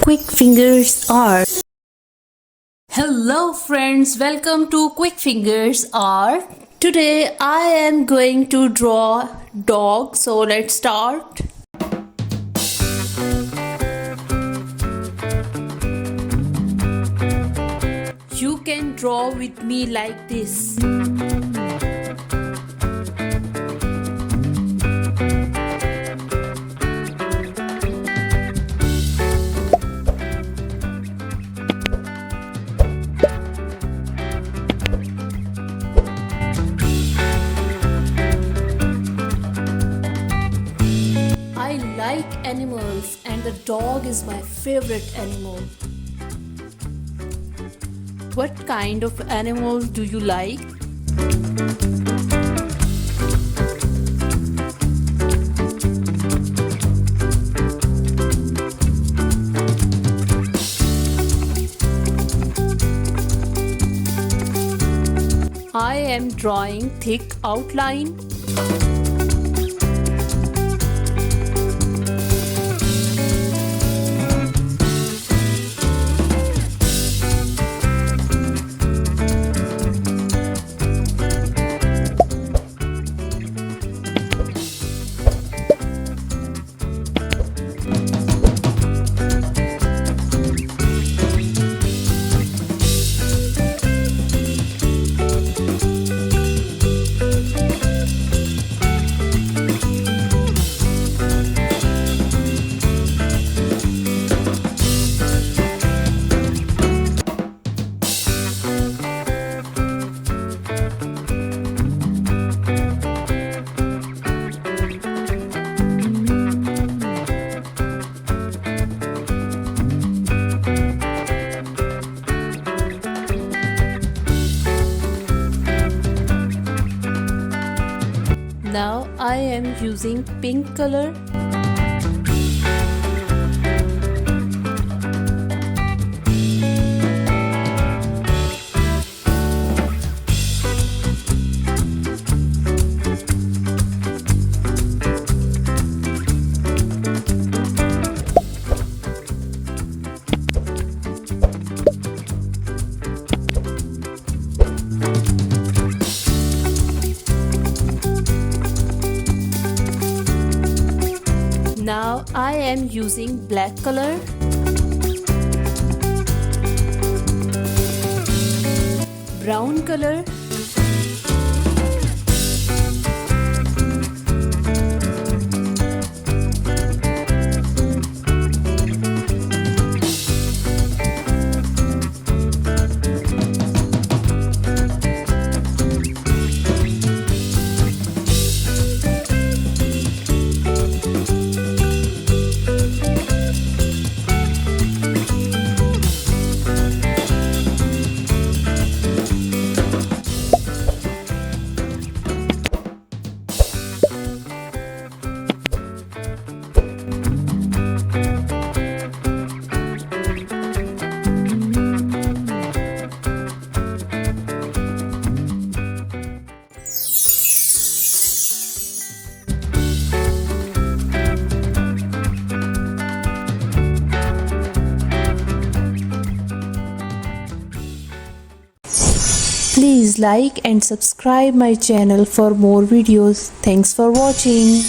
quick fingers art. Hello friends, welcome to Quick Fingers Art. Today I am going to draw dog, so let's start. You can draw with me like this. I like animals and the dog is my favorite animal. What kind of animals do you like? I am drawing thick outline. Now I am using pink color. Now I am using black color. Brown color. Please like and subscribe my channel for more videos. Thanks for watching.